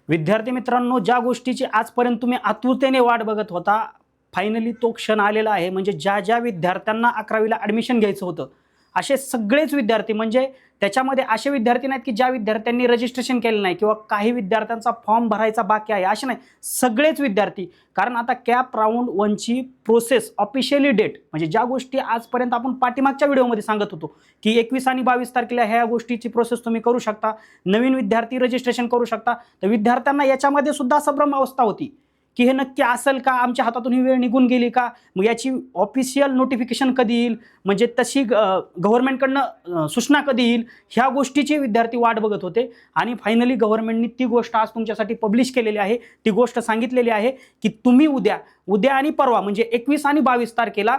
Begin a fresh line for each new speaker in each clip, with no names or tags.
विद्यार्थी मित्रांनो, ज्या गोष्टीची आजपर्यंत तुम्ही आतुरतेने वाट बघत होता, फायनली तो क्षण आलेला आहे. म्हणजे ज्या ज्या विद्यार्थ्यांना 11वीला ॲडमिशन घ्यायचं होतं, असे सगळेच विद्यार्थी, म्हणजे त्याच्यामध्ये असे विद्यार्थी नाहीत की ज्या विद्यार्थ्यांनी रजिस्ट्रेशन केलं नाही किंवा काही विद्यार्थ्यांचा फॉर्म भरायचा बाकी आहे, असे नाही. सगळेच विद्यार्थी, कारण आता कॅप राऊंड 1ची प्रोसेस ऑफिशियली डेट, म्हणजे ज्या गोष्टी आजपर्यंत आपण पाठीमागच्या व्हिडिओमध्ये सांगत होतो की 21 आणि 22 तारखेला ह्या गोष्टीची प्रोसेस तुम्ही करू शकता, नवीन विद्यार्थी रजिस्ट्रेशन करू शकता. तर विद्यार्थ्यांना याच्यामध्ये सुद्धा संभ्रम अवस्था होती की हे नक्की असेल का, आमच्या हातातून ही वेळ निघून गेली का, मग याची ऑफिशियल नोटिफिकेशन कधी येईल, म्हणजे तशी गव्हर्नमेंटकडनं सूचना कधी येईल, ह्या गोष्टीची विद्यार्थी वाट बघत होते. आणि फायनली गव्हर्नमेंटनी ती गोष्ट आज तुमच्यासाठी पब्लिश केलेली आहे. ती गोष्ट सांगितलेली आहे की तुम्ही उद्या आणि परवा, म्हणजे 21 आणि 22 तारखेला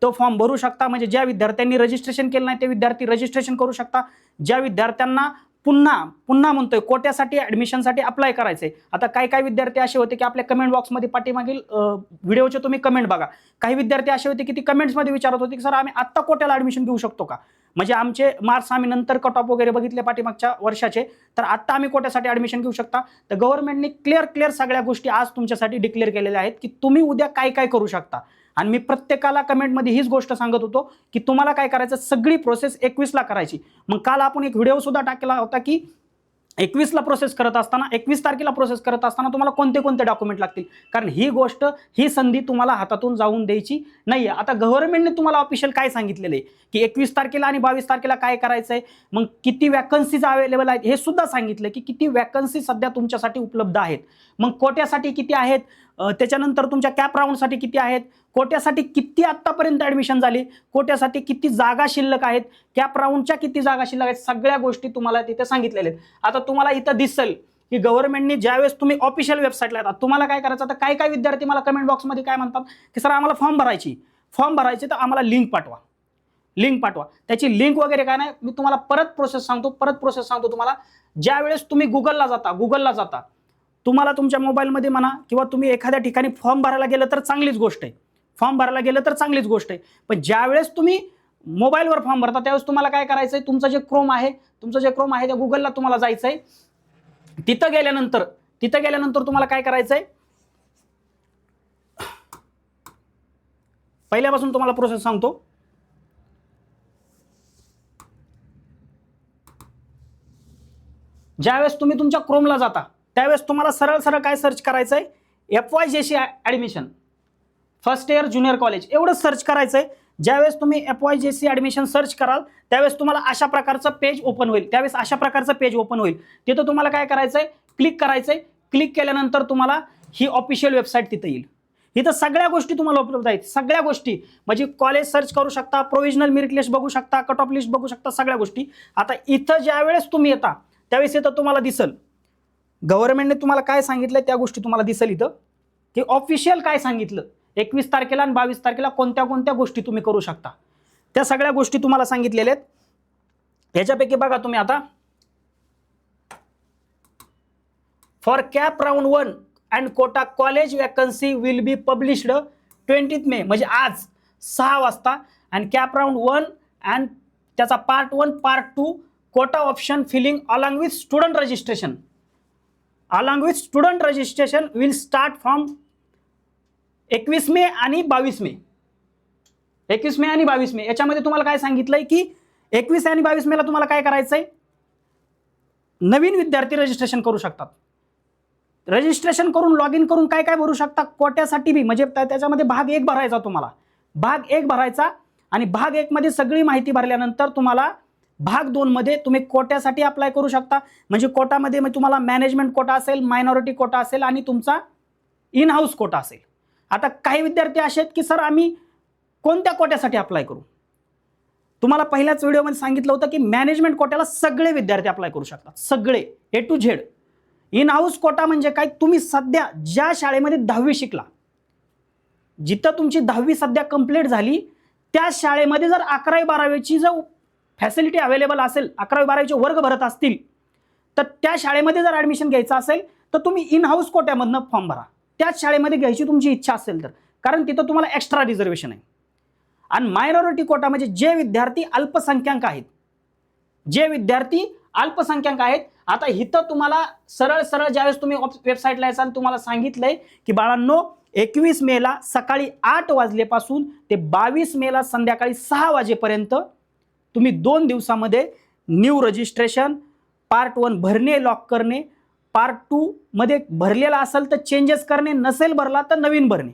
तो फॉर्म भरू शकता. म्हणजे ज्या विद्यार्थ्यांनी रजिस्ट्रेशन केलं नाही ते विद्यार्थी रजिस्ट्रेशन करू शकता. ज्या विद्यार्थ्यांना पुन्हा म्हणतोय कोट्यासाठी ॲडमिशनसाठी अप्लाय करायचंय. आता काही विद्यार्थी असे होते की आपल्या कमेंट बॉक्समध्ये पाठीमागील व्हिडिओचे तुम्ही कमेंट बघा. काही विद्यार्थी असे होते की ती कमेंट्समध्ये विचारत होते की सर आम्ही आत्ता कोट्याला ॲडमिशन घेऊ शकतो का, म्हणजे आमचे मार्क्स आम्ही नंतर कट ऑफ वगैरे बघितले पाठीमागच्या वर्षाचे, तर आत्ता आम्ही कोट्यासाठी ॲडमिशन घेऊ शकता. तर गव्हर्नमेंटने क्लिअर सगळ्या गोष्टी आज तुमच्यासाठी डिक्लेअर केलेल्या आहेत की तुम्ही उद्या काय करू शकता. आणि मी प्रत्येकाला कमेंटमध्ये हीच गोष्ट सांगत होतो की तुम्हाला काय करायचं, सगळी प्रोसेस 21ला करायची. मग काल आपण एक व्हिडिओ सुद्धा टाकला होता की 21ला प्रोसेस करत असताना, 21 तारखेला प्रोसेस करत असताना तुम्हाला कोणते डॉक्युमेंट लागतील, कारण ही संधी तुम्हाला हातातून जाऊन द्यायची नाही आहे. आता गव्हर्नमेंटने तुम्हाला ऑफिशियल काय सांगितलेलं आहे की 21 तारखेला आणि 22 तारखेला काय करायचं आहे, मग किती वॅकन्सीज अवेलेबल आहेत हे सुद्धा सांगितलं की किती वॅकन्सी सध्या तुमच्यासाठी उपलब्ध आहेत, मग कोट्यासाठी किती आहेत, त्याच्यानंतर तुमच्या कॅप राऊंडसाठी किती आहेत, कोट्यासाठी किती आत्तापर्यंत ॲडमिशन झाली, कोट्यासाठी किती जागा शिल्लक आहेत, कॅप राऊंडच्या किती जागा शिल्लक आहेत, सगळ्या गोष्टी तुम्हाला तिथे सांगितलेल्या आहेत. आता तुम्हाला इथं दिसेल की गव्हर्नमेंटने ज्यावेळेस तुम्ही ऑफिशियल वेबसाईटला येतात, तुम्हाला काय करायचं. आता काही विद्यार्थी मला कमेंट बॉक्समध्ये काय म्हणतात की सर आम्हाला फॉर्म भरायची तर आम्हाला लिंक पाठवा. त्याची लिंक वगैरे काय नाही, मी तुम्हाला परत प्रोसेस सांगतो तुम्हाला. ज्यावेळेस तुम्ही गुगलला जाता तुम्हाला तुमच्या मोबाईलमध्ये म्हणा किंवा तुम्ही एखाद्या ठिकाणी फॉर्म भरायला गेलं तर चांगलीच गोष्ट आहे. पण ज्यावेळेस तुम्ही मोबाईलवर फॉर्म भरता त्यावेळेस तुम्हाला काय करायचंय, तुमचं जे क्रोम आहे त्या गुगलला तुम्हाला जायचंय. तिथं गेल्यानंतर तुम्हाला काय करायचंय, पहिल्यापासून तुम्हाला प्रोसेस सांगतो. ज्यावेळेस तुम्ही तुमच्या क्रोमला जाता त्यावेळेस तुम्हाला सरळ काय सर्च करायचंय, FYJC admission first year junior college एवढंच सर्च करायचंय. ज्यावेळेस तुम्ही FYJC ॲडमिशन सर्च कराल त्यावेळेस तुम्हाला अशा प्रकारचं पेज ओपन होईल. तिथं तुम्हाला काय करायचंय, क्लिक करायचंय. क्लिक केल्यानंतर तुम्हाला ही ऑफिशियल वेबसाईट तिथं येईल. इथं सगळ्या गोष्टी तुम्हाला उपलब्ध आहेत, सगळ्या गोष्टी, म्हणजे कॉलेज सर्च करू शकता, प्रोव्हिजनल मेरिट लिस्ट बघू शकता, कट ऑफ लिस्ट बघू शकता, सगळ्या गोष्टी. आता इथं ज्यावेळेस तुम्ही येता त्यावेळेस इथं तुम्हाला दिसल गव्हर्नमेंटने तुम्हाला काय सांगितलं, त्या गोष्टी तुम्हाला दिसेल इथं की ऑफिशियल काय सांगितलं, 21 तारखेला आणि 22 तारखेला कोणत्या गोष्टी तुम्ही करू शकता, त्या सगळ्या गोष्टी तुम्हाला सांगितलेल्या आहेत. ह्याच्यापैकी बघा तुम्ही आता, for CAP round 1 and quota college vacancy will be published 20 May, म्हणजे आज 6 वाजता. अँड कॅप राऊंड 1 अँड त्याचा part 1 part 2 quota option filling along with student registration will start from 21 May आणि 22 मे. 21 मे आणि 22 मे याच्यामध्ये तुम्हाला काय सांगितलंय की 21 आणि 22 मेला तुम्हाला काय करायचंय, नवीन विद्यार्थी रजिस्ट्रेशन करू शकतात. रजिस्ट्रेशन करून लॉग इन करून काय भरू शकता, कोट्यासाठी बी, म्हणजे त्याच्यामध्ये भाग 1 भरायचा तुम्हाला. भाग 1 भरायचा आणि भाग 1 मध्ये सगळी माहिती भरल्यानंतर तुम्हाला भाग 2 मध्ये तुम्ही कोट्यासाठी अप्लाय करू शकता. म्हणजे कोटामध्ये तुम्हाला मॅनेजमेंट कोटा असेल, मायनॉरिटी कोटा असेल आणि तुमचा इन हाऊस कोटा असेल. आता काही विद्यार्थी असे आहेत की सर आम्ही कोणत्या कोट्यासाठी अप्लाय करू. तुम्हाला पहिल्याच व्हिडिओमध्ये सांगितलं होतं की मॅनेजमेंट कोट्याला सगळे विद्यार्थी अप्लाय करू शकतात, सगळे A to Z. In house quota म्हणजे काय, तुम्ही सध्या ज्या शाळेमध्ये 10वी शिकला, जिथं तुमची 10वी सध्या कंप्लीट झाली त्या शाळेमध्ये जर 11वी 12वीची जर फॅसिलिटी अवेलेबल असेल, 11वी 12वीचे वर्ग भरत असतील, तर त्या शाळेमध्ये जर ॲडमिशन घ्यायचं असेल तर तुम्ही इन हाऊस कोट्यामधनं फॉर्म भरा. त्याच शाळेमध्ये घ्यायची तुमची इच्छा असेल तर, कारण तिथं तुम्हाला एक्स्ट्रा रिझर्वेशन आहे. आणि मायनॉरिटी कोटा म्हणजे जे विद्यार्थी अल्पसंख्याक आहेत, आता इथं तुम्हाला सरळ सरळ ज्यावेळेस तुम्ही वेबसाईटला याल तुम्हाला सांगितलंय की बाळांनो 21 मेला सकाळी 8 वाजल्यापासून ते 22 मेला संध्याकाळी 6 वाजेपर्यंत तुम्ही 2 दिवसामध्ये न्यू रजिस्ट्रेशन, पार्ट 1 भरणे, लॉक करणे, पार्ट 2 मध्ये भरलेला असेल तर चेंजेस करणे, नसेल भरला तर नवीन भरणे,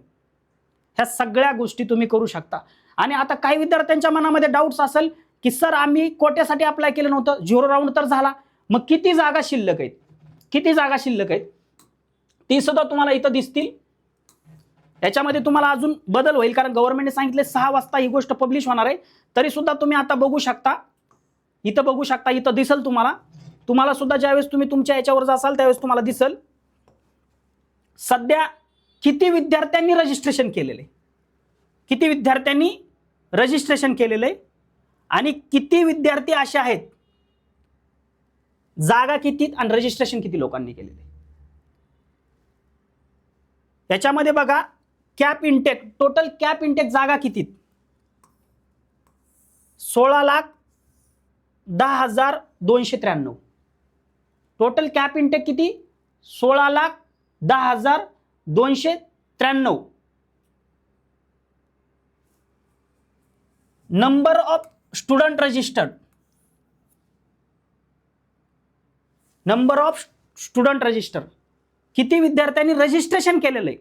ह्या सगळ्या गोष्टी तुम्ही करू शकता. आणि आता काही विद्यार्थ्यांच्या मनामध्ये डाऊट्स असेल की सर आम्ही कोट्यासाठी अप्लाय केलं नव्हतं, 0 राऊंड तर झाला, मग किती जागा शिल्लक आहेत, किती जागा शिल्लक आहेत ती सुद्धा तुम्हाला इथं दिसतील. याच्यामध्ये तुम्हाला अजून बदल होईल कारण गव्हर्नमेंटने सांगितले 6 वाजता ही गोष्ट पब्लिश होणार आहे. तरी सुद्धा तुम्ही आता बघू शकता, इथं बघू शकता, इथं दिसेल तुम्हाला सुद्धा ज्यावेळेस तुम्ही तुमच्या याच्यावर जासाल त्यावेळेस तुम्हाला दिसेल सध्या किती विद्यार्थ्यांनी रजिस्ट्रेशन केलेले, किती विद्यार्थ्यांनी रजिस्ट्रेशन केलेलं आहे आणि किती विद्यार्थी असे आहेत, जागा किती आणि रजिस्ट्रेशन किती लोकांनी केलेले. याच्यामध्ये बघा cap intake, total cap intake जागा किती, 16,10,293. टोटल कॅप इनटेक किती, 16,10,293. Number of student registered, number of student register, किती विद्यार्थ्यांनी रजिस्ट्रेशन केलेलं आहे,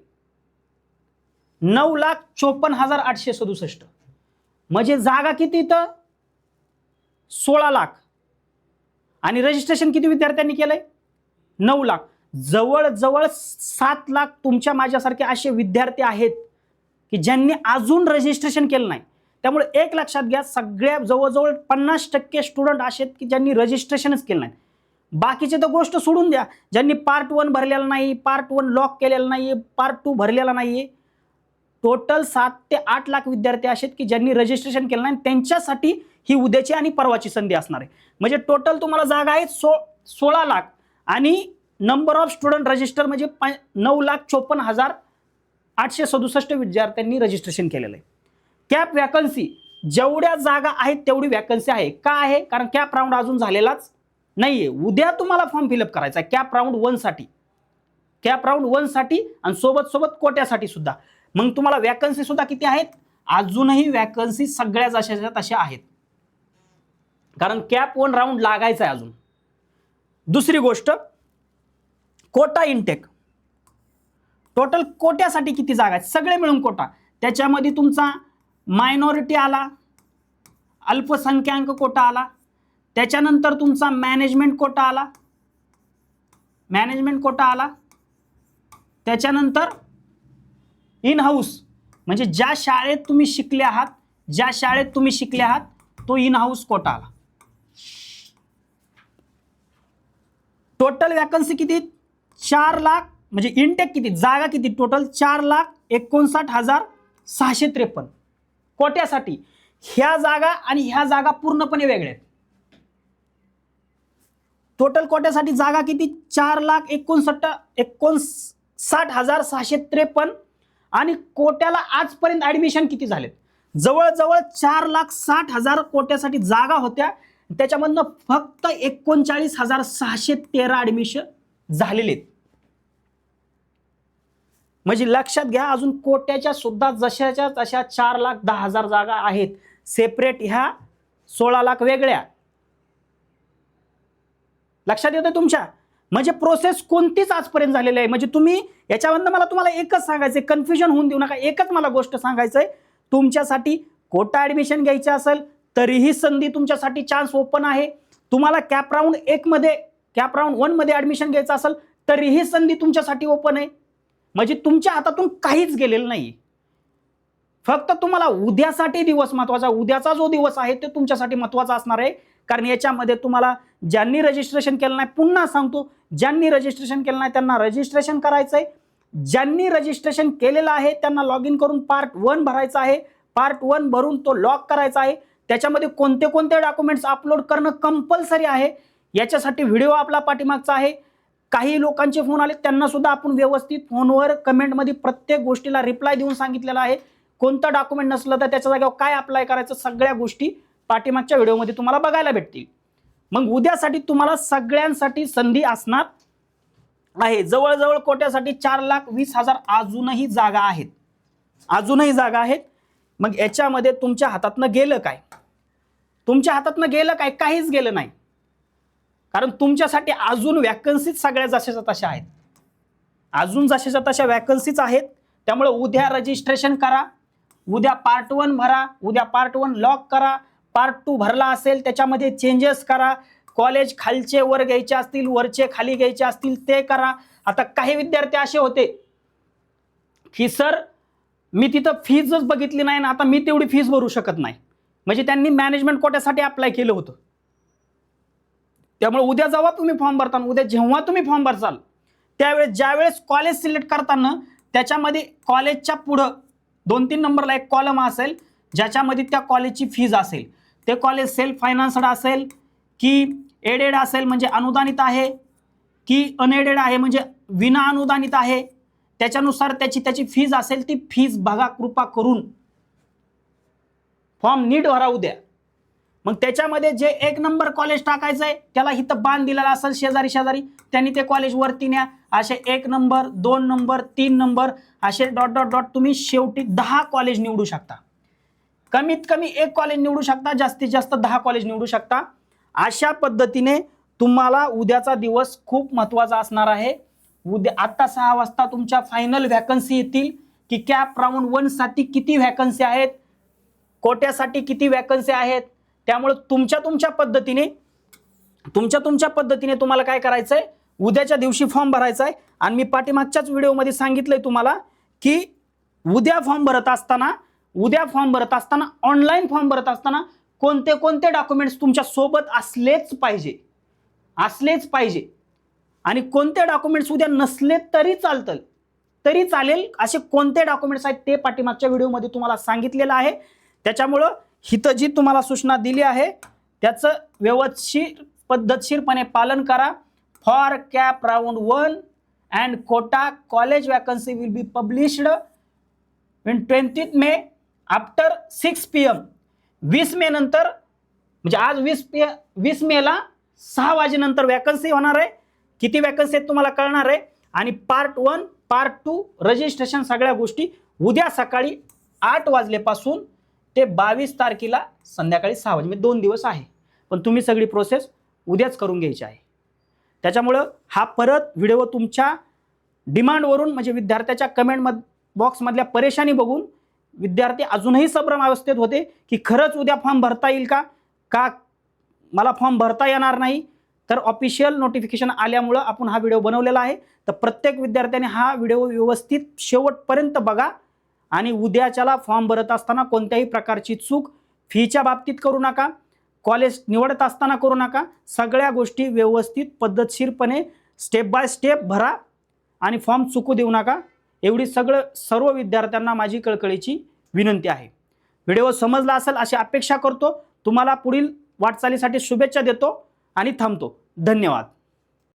9,54,867. म्हणजे जागा किती इथं 16 लाख आणि रजिस्ट्रेशन किती विद्यार्थ्यांनी केलंय 9 लाख. जवळजवळ 7 लाख तुमच्या माझ्यासारखे असे विद्यार्थी आहेत की ज्यांनी अजून रजिस्ट्रेशन केलं नाही. त्यामुळे एक लक्षात घ्या, सगळ्या जवळजवळ 50% स्टुडंट असे आहेत की ज्यांनी रजिस्ट्रेशनच केलं नाही. बाकीचे तर गोष्ट सोडून द्या, ज्यांनी पार्ट 1 भरलेला नाही, पार्ट 1 लॉक केलेला नाही, पार्ट 2 भरलेला नाहीये, टोटल 7 ते 8 लाख विद्यार्थी असे आहेत की ज्यांनी रजिस्ट्रेशन केलं नाही. त्यांच्यासाठी ही उद्याची आणि परवाची संधी असणार आहे. म्हणजे टोटल तुम्हाला जागा आहेत 16 लाख आणि नंबर ऑफ स्टुडंट रजिस्टर म्हणजे 9,54,867 विद्यार्थ्यांनी रजिस्ट्रेशन केलेलं आहे. कॅप वॅकन्सी, जेवढ्या जागा आहेत तेवढी वॅकन्सी आहे. का आहे, कारण कॅप राऊंड अजून झालेलाच नाहीये. उद्या तुम्हाला फॉर्म फिलअप करायचा आहे कॅप राऊंड 1 साठी, कॅप राऊंड 1 साठी आणि सोबत सोबत कोट्यासाठी सुद्धा. मग तुम्हाला वॅकन्सी सुद्धा किती आहेत, अजूनही वॅकन्सी सगळ्या जशाच्या तशा आहेत कारण कॅप 1 राऊंड लागायचा आहे अजून. दुसरी गोष्ट कोटा इनटेक, टोटल कोट्यासाठी किती जागा आहेत सगळे मिळून कोटा. त्याच्यामध्ये तुमचा मायनॉरिटी आला, अल्पसंख्याक कोटा आला, त्याच्यानंतर तुमचा मॅनेजमेंट कोटा आला, मॅनेजमेंट कोटा आला, त्याच्यानंतर इन हाऊस म्हणजे ज्या शाळेत तुम्ही शिकले आहात, ज्या शाळेत तुम्ही शिकले आहात तो इन हाऊस कोटा आला. टोटल वॅकन्सी किती 4 लाख, म्हणजे इनटेक किती, जागा किती टोटल 4,59,653 कोट्यासाठी. ह्या जागा आणि ह्या जागा पूर्णपणे वेगळ्या आहेत. टोटल कोट्यासाठी जागा किती 4,59,653 आणि कोट्याला आजपर्यंत ऍडमिशन किती झालेत, जवळजवळ 4,60,000 कोट्यासाठी जागा होत्या, त्याच्यामधनं फक्त 39,613 ऍडमिशन झालेले आहेत. म्हणजे लक्षात घ्या, अजून कोट्याच्या सुद्धा जशाच्या तशा 4,10,000 जागा आहेत सेपरेट, ह्या 16 लाख वेगळ्या. लक्षात येतं तुमच्या, म्हणजे प्रोसेस कोणतीच आजपर्यंत झालेली आहे. म्हणजे तुम्ही याच्यामधनं मला तुम्हाला एकच सांगायचंय, कन्फ्युजन होऊन देऊ नका. एकच मला गोष्ट सांगायचंय, तुमच्यासाठी कोटा ऍडमिशन घ्यायचं असेल तरीही संधी तुमच्यासाठी चान्स ओपन आहे. तुम्हाला कॅप राऊंड 1 मध्ये, कॅप राऊंड 1 मध्ये ऍडमिशन घ्यायचं असेल तरीही संधी तुमच्यासाठी ओपन आहे. म्हणजे तुमच्या हातातून काहीच गेलेलं नाही. फक्त तुम्हाला उद्यासाठी दिवस महत्वाचा, उद्याचा जो दिवस आहे ते तुमच्यासाठी महत्वाचा असणार आहे. कारण याच्यामध्ये तुम्हाला ज्यांनी रजिस्ट्रेशन केलं नाही, पुन्हा सांगतो, ज्यांनी रजिस्ट्रेशन केलं नाही त्यांना रजिस्ट्रेशन करायचंय. ज्यांनी रजिस्ट्रेशन केलेलं आहे त्यांना लॉग इन करून पार्ट 1 भरायचा आहे. पार्ट 1 भरून तो लॉक करायचा आहे. त्याच्यामध्ये कोणते कोणते डॉक्युमेंट्स अपलोड करणं कंपल्सरी आहे. याच्यासाठी व्हिडिओ आपला पाठीमागचा आहे. काही लोकांचे फोन आले, त्यांना सुद्धा आपण व्यवस्थित फोनवर कमेंटमध्ये प्रत्येक गोष्टीला रिप्लाय देऊन सांगितलेला आहे. कोणतं डॉक्युमेंट नसलं तर त्याच्या जागेवर काय अप्लाय करायचं, सगळ्या गोष्टी पाठीमागच्या व्हिडिओमध्ये तुम्हाला बघायला भेटतील. मग उद्यासाठी तुम्हाला सगळ्यांसाठी संधी असणार आहे. जवळजवळ कोट्यासाठी 4,20,000 अजूनही जागा आहेत, अजूनही जागा आहेत. मग याच्यामध्ये तुमच्या हातातनं गेलं काय? तुमच्या हातातनं गेलं काय? काहीच गेलं नाही, कारण तुमच्यासाठी अजून वॅकन्सीज सगळ्या जशाच्या तशा आहेत, अजून जशाच्या तशा वॅकन्सीज आहेत. त्यामुळे उद्या रजिस्ट्रेशन करा, उद्या पार्ट 1 भरा, उद्या पार्ट 1 लॉक करा, पार्ट 2 भरला असेल त्याच्यामध्ये चेंजेस करा. कॉलेज खालचे वर घ्यायचे असतील, वरचे खाली घ्यायचे असतील ते करा. आता काही विद्यार्थी असे होते की सर मी तिथं फीजच बघितली नाही ना, आता मी तेवढी फीज भरू शकत नाही, म्हणजे त्यांनी मॅनेजमेंट कोट्यासाठी अप्लाय केलं होतं. त्यामुळे उद्या जेव्हा तुम्ही फॉर्म भरताना, उद्या जेव्हा तुम्ही फॉर्म भरसाल त्यावेळेस ज्यावेळेस कॉलेज सिलेक्ट करताना त्याच्यामध्ये कॉलेजच्या पुढं 2-3 नंबरला एक कॉलम असेल ज्याच्यामध्ये त्या कॉलेजची फीज असेल. ते कॉलेज सेल्फ फायनान्स्ड असेल की एडेड असेल म्हणजे अनुदानित आहे, की अनएडेड आहे म्हणजे विना अनुदानित आहे, त्याच्यानुसार त्याची फीज असेल ती फीज बघा कृपा करून. फॉर्म नीट भरा उद्या. मग त्याच्यामध्ये जे 1 नंबर कॉलेज टाकायचं आहे त्याला इथं बाण दिलेला असेल शेजारी शेजारी, त्यांनी ते कॉलेज वरती न्या. असे 1 नंबर 2 नंबर 3 नंबर असे डॉट डॉट डॉट तुम्ही शेवटी 10 कॉलेज निवडू शकता. कमीत कमी 1 कॉलेज निवडू शकता, जास्तीत जास्त 10 कॉलेज निवडू शकता. अशा पद्धतीने तुम्हाला उद्याचा दिवस खूप महत्त्वाचा असणार आहे. उद्या आता 6 वाजता तुमच्या फायनल वॅकन्सी येतील की कॅप राऊंड 1 साठी किती वॅकन्सी आहेत, कोट्यासाठी किती वॅकन्सी आहेत. त्यामुळे तुमच्या पद्धतीने तुम्हाला काय करायचंय, उद्याच्या दिवशी फॉर्म भरायचा आहे. आणि मी पाठीमागच्याच व्हिडिओमध्ये सांगितलंय तुम्हाला की उद्या फॉर्म भरत असताना ऑनलाईन फॉर्म भरत असताना कोणते डॉक्युमेंट्स तुमच्या सोबत असलेच पाहिजे आणि कोणते डॉक्युमेंट्स उद्या नसले तरी चालेल असे कोणते डॉक्युमेंट्स आहेत ते पाठीमागच्या व्हिडिओमध्ये तुम्हाला सांगितलेलं आहे. त्याच्यामुळं हिथं जी तुम्हाला सूचना दिली आहे त्याचं व्यवस्थित पद्धतशीरपणे पालन करा. For CAP round 1 and quota college vacancy will be published in 20 May after 6 PM. 20 मे नंतर म्हणजे आज 20 मेला 6 वाजेनंतर वॅकन्सी होणार आहे. किती वॅकन्सी आहेत तुम्हाला कळणार आहे. आणि पार्ट 1 पार्ट 2 रजिस्ट्रेशन सगळ्या गोष्टी उद्या सकाळी 8 वाजल्यापासून ते 22 तारखेला संध्याकाळी 6 वाजे, म्हणजे 2 दिवस आहे. पण तुम्ही सगळी प्रोसेस उद्याच करून घ्यायची आहे. त्याच्यामुळं हा परत व्हिडिओ तुमच्या डिमांडवरून म्हणजे विद्यार्थ्याच्या कमेंट बॉक्समधल्या परेशानी बघून विद्यार्थी अजूनही संभ्रम अवस्थेत होते की खरंच उद्या फॉर्म भरता येईल का मला फॉर्म भरता येणार नाही. तर ऑफिशियल नोटिफिकेशन आल्यामुळं आपण हा व्हिडिओ बनवलेला आहे. तर प्रत्येक विद्यार्थ्याने हा व्हिडिओ व्यवस्थित शेवटपर्यंत बघा आणि उद्याच्याला फॉर्म भरत असताना कोणत्याही प्रकारची चूक फीच्या बाबतीत करू नका, कॉलेज निवडत असताना करू नका. सगळ्या गोष्टी व्यवस्थित पद्धतशीरपणे स्टेप बाय स्टेप भरा आणि फॉर्म चुकू देऊ नका. एवढी सर्व विद्यार्थ्यांना माझी कळकळीची विनंती आहे. व्हिडिओ समजला असेल अशी अपेक्षा करतो. तुम्हाला पुढील वाटचालीसाठी शुभेच्छा देतो आणि थांबतो. धन्यवाद.